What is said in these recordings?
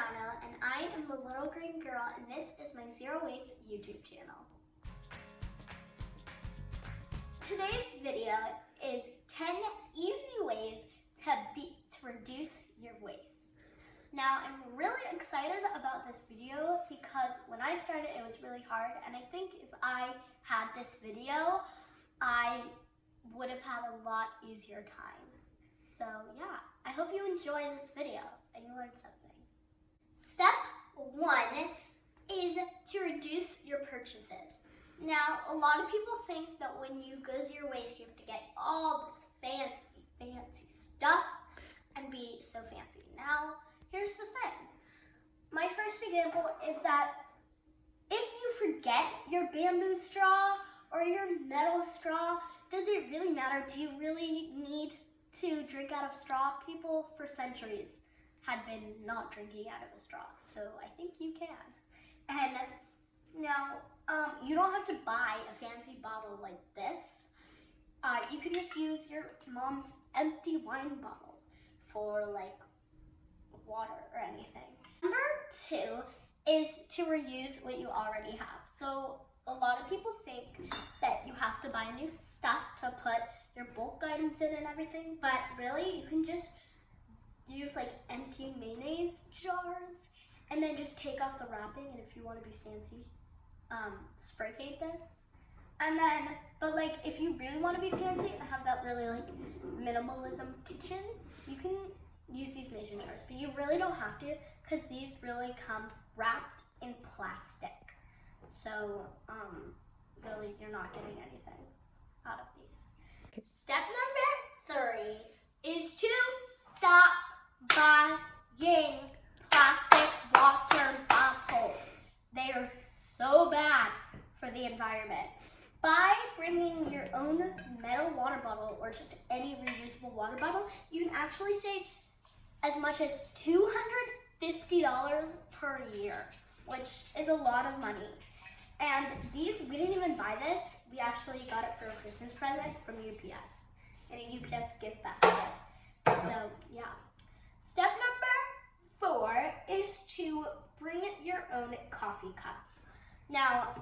Toronto, and I am the little green girl, and this is my Zero Waste YouTube channel. Today's video is 10 easy ways to reduce your waste. Now, I'm really excited about this video because when I started, it was really hard, and I think if I had this video, I would have had a lot easier time. So yeah, I hope you enjoy this video and you learned something. Step 1 is to reduce your purchases. Now, a lot of people think that when you go zero waste, you have to get all this fancy stuff and be so fancy. Now, here's the thing. My first example is that if you forget your bamboo straw or your metal straw, does it really matter? Do you really need to drink out of straw? People for centuries had been not drinking out of a straw, so I think you can. And now, you don't have to buy a fancy bottle like this. You can just use your mom's empty wine bottle for like water or anything. Number 2 is to reuse what you already have. So a lot of people think that you have to buy new stuff to put your bulk items in and everything, but really you can just use like empty mayonnaise jars and then just take off the wrapping, and if you want to be fancy, spray paint this. And then, but like if you really want to be fancy and have that really like minimalism kitchen, you can use these mason jars, but you really don't have to because these really come wrapped in plastic. So really you're not getting anything out of these. Step number 3 is to stop buying plastic water bottles. They are so bad for the environment. By bringing your own metal water bottle or just any reusable water bottle, you can actually save as much as $250 per year, which is a lot of money. And these, we didn't even buy this. We actually got it for a Christmas present from UPS. And a UPS gift basket. So, yeah. Step number 4 is to bring your own coffee cups. Now,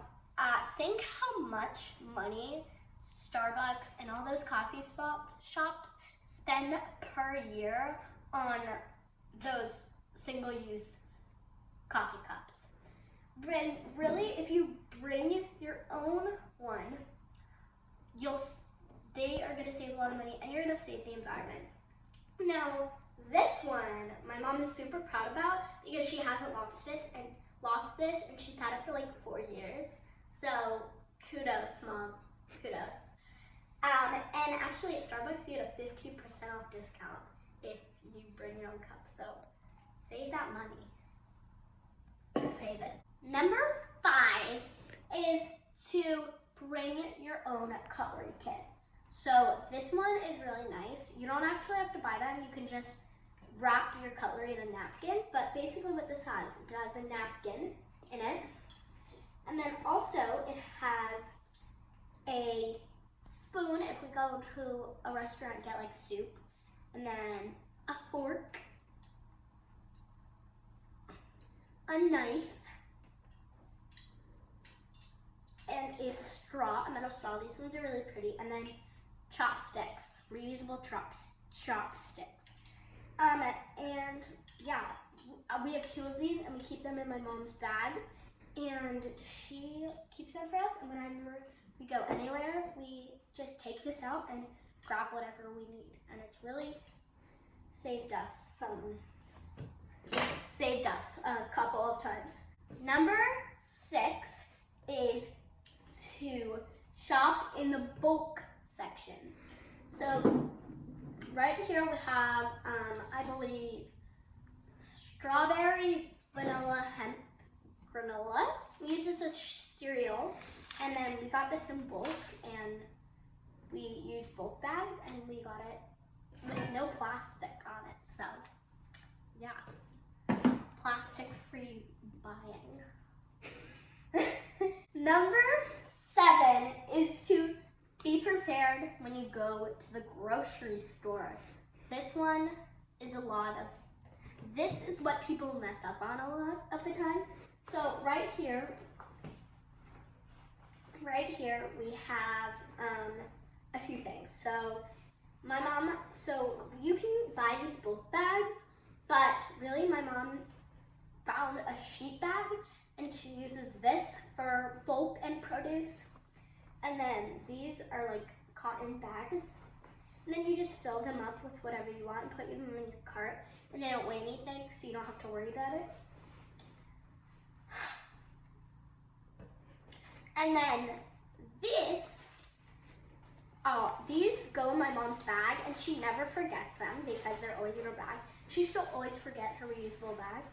think how much money Starbucks and all those coffee shops spend per year on those single-use coffee cups. But really, if you bring your own one, they are going to save a lot of money and you're going to save the environment. Now, this one, my mom is super proud about because she hasn't lost this and she's had it for like 4 years. So, kudos, Mom, kudos. And actually at Starbucks, you get a 15% off discount if you bring your own cup. So, save that money. Save it. Number 5 is to bring your own cutlery kit. So this one is really nice. You don't actually have to buy them. You can just wrap your cutlery in a napkin. But basically what this has, it has a napkin in it. And then also it has a spoon if we go to a restaurant and get like soup. And then a fork, a knife, and a straw, a metal straw. These ones are really pretty. And then chopsticks, reusable chopsticks. And yeah, we have 2 of these and we keep them in my mom's bag. And she keeps them for us. And whenever we go anywhere, we just take this out and grab whatever we need. And it's really saved us a couple of times. Number 6 is to shop in the bulk section. So right here we have, I believe, strawberry vanilla hemp granola. We use this as cereal, and then we got this in bulk, and we used bulk bags, and we got it with no plastic on it. So yeah, plastic-free buying. Number 7 is to be prepared when you go to the grocery store. This one is a lot of this is what people mess up on a lot of the time. So right here we have a few things. So you can buy these bulk bags, but really my mom found a sheet bag and she uses this for bulk and produce. And then these are like cotton bags. And then you just fill them up with whatever you want and put them in your cart. And they don't weigh anything, so you don't have to worry about it. And then these go in my mom's bag, and she never forgets them because they're always in her bag. She used to always forget her reusable bags.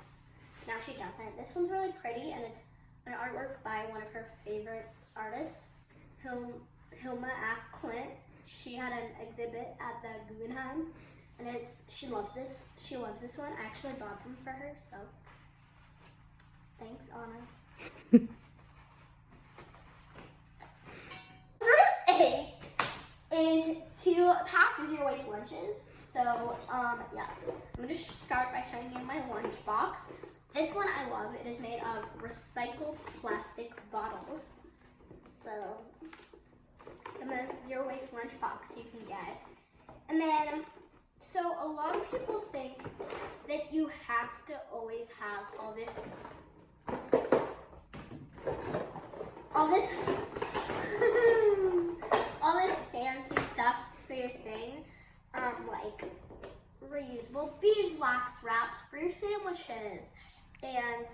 Now she doesn't. This one's really pretty, and it's an artwork by one of her favorite artists, Hilma Af Klint. She had an exhibit at the Guggenheim, and she loved this. She loves this one. I actually bought them for her, so thanks, Anna. Number 8 is to pack zero waste lunches. So yeah, I'm gonna start by showing you my lunchbox. This one I love. It is made of recycled plastic bottles. So the most zero waste lunchbox you can get. And then, so a lot of people think that you have to always have all this fancy stuff for your thing, like reusable beeswax wraps for your sandwiches, and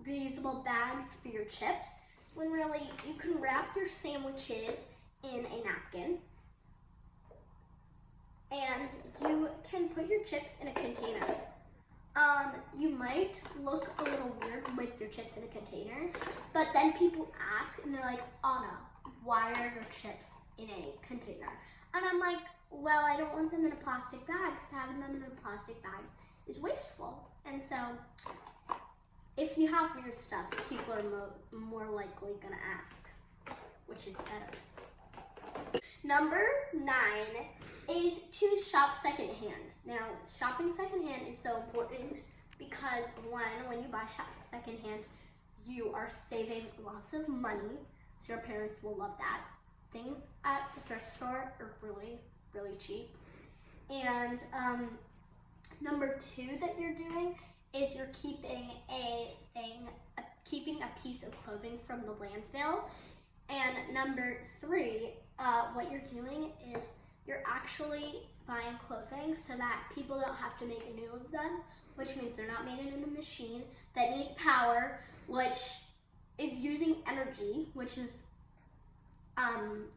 reusable bags for your chips, when really you can wrap your sandwiches in a napkin, and you can put your chips in a container. You might look a little weird with your chips in a container, but then people ask and they're like, Anna, why are your chips in a container? And I'm like, well, I don't want them in a plastic bag because having them in a plastic bag is wasteful. And so if you have weird stuff, people are more likely gonna ask, which is better. Number 9 is to shop secondhand. Now, shopping secondhand is so important because when you buy secondhand, you are saving lots of money, so your parents will love that. Things at the thrift store are really, really cheap. And number 2 that you're doing is you're keeping a piece of clothing from the landfill. And number 3, what you're doing is you're actually buying clothing so that people don't have to make new of them, which means they're not made in a machine that needs power, which is using energy, which is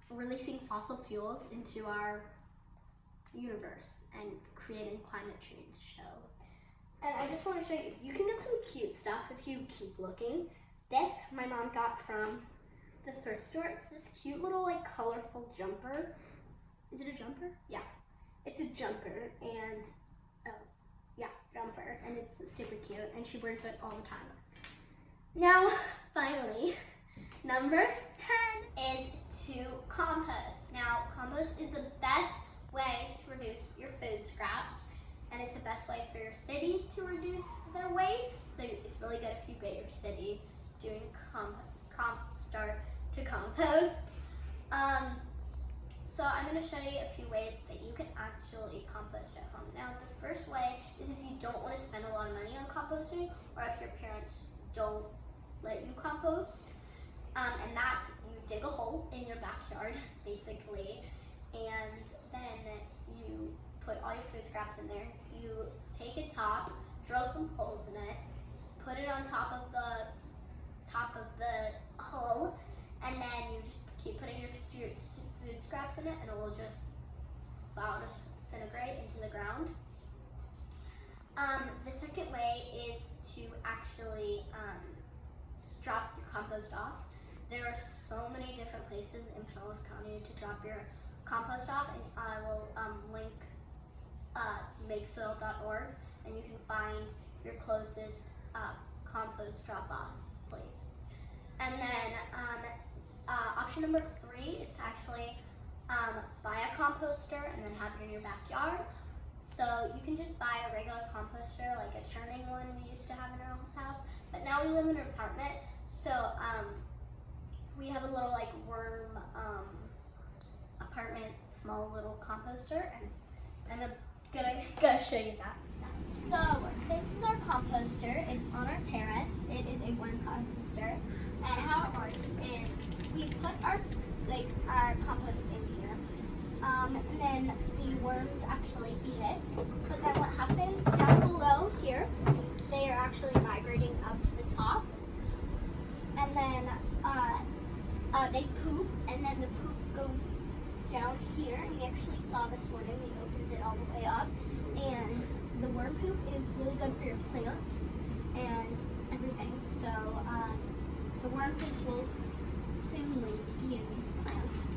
releasing fossil fuels into our universe and creating climate change. So, and I just want to show you, you can get some cute stuff if you keep looking. This my mom got from the thrift store. It's this cute little like colorful jumper. Is it a jumper? Yeah, it's a jumper, and jumper, and it's super cute, and she wears it all the time. Now, finally, number 10 is to compost. Now, compost is the best way to reduce your food scraps, and it's the best way for your city to reduce their waste. So it's really good if you get your city doing start to compost. So I'm going to show you a few ways that you can actually compost at home. Now, the first way is if you don't want to spend a lot of money on composting, or if your parents don't let you compost, and that's you dig a hole in your backyard, basically, and then you put all your food scraps in there. You take a top, drill some holes in it, put it on top of the hole, and then you just keep putting your food scraps in it, and it will just disintegrate into the ground. The second way is to actually drop your compost off. There are so many different places in Pinellas County to drop your compost off, and I will link makesoil.org, and you can find your closest compost drop-off place. And then option number 3 is to actually buy a composter and then have it in your backyard. So you can just buy a regular composter, like a churning one we used to have in our old house. But now we live in an apartment, so we have a little like worm apartment, small little composter, and I'm gonna show you that. So this is our composter. It's on our terrace. It is a worm composter, and how it works is we put our compost in here, and then the worms actually eat it. But then what happens down below here? They are actually migrating up to the top, and then they poop, and then the poop goes down here. And we actually saw this morning. We opened it all the way up, and the worm poop is really good for your plants and everything. So the worm poop will soonly be in these plants.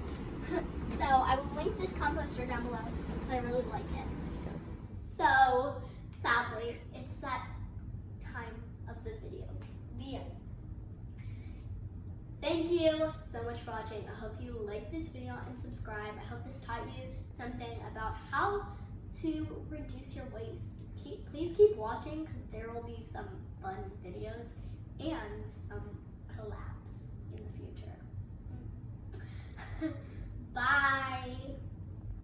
So I will link this composter down below because I really like it. So sadly, it's that time of the video. The end. Thank you so much for watching. I hope you liked this video and subscribe. I hope this taught you something about how to reduce your waste. Please keep watching because there will be some fun videos, and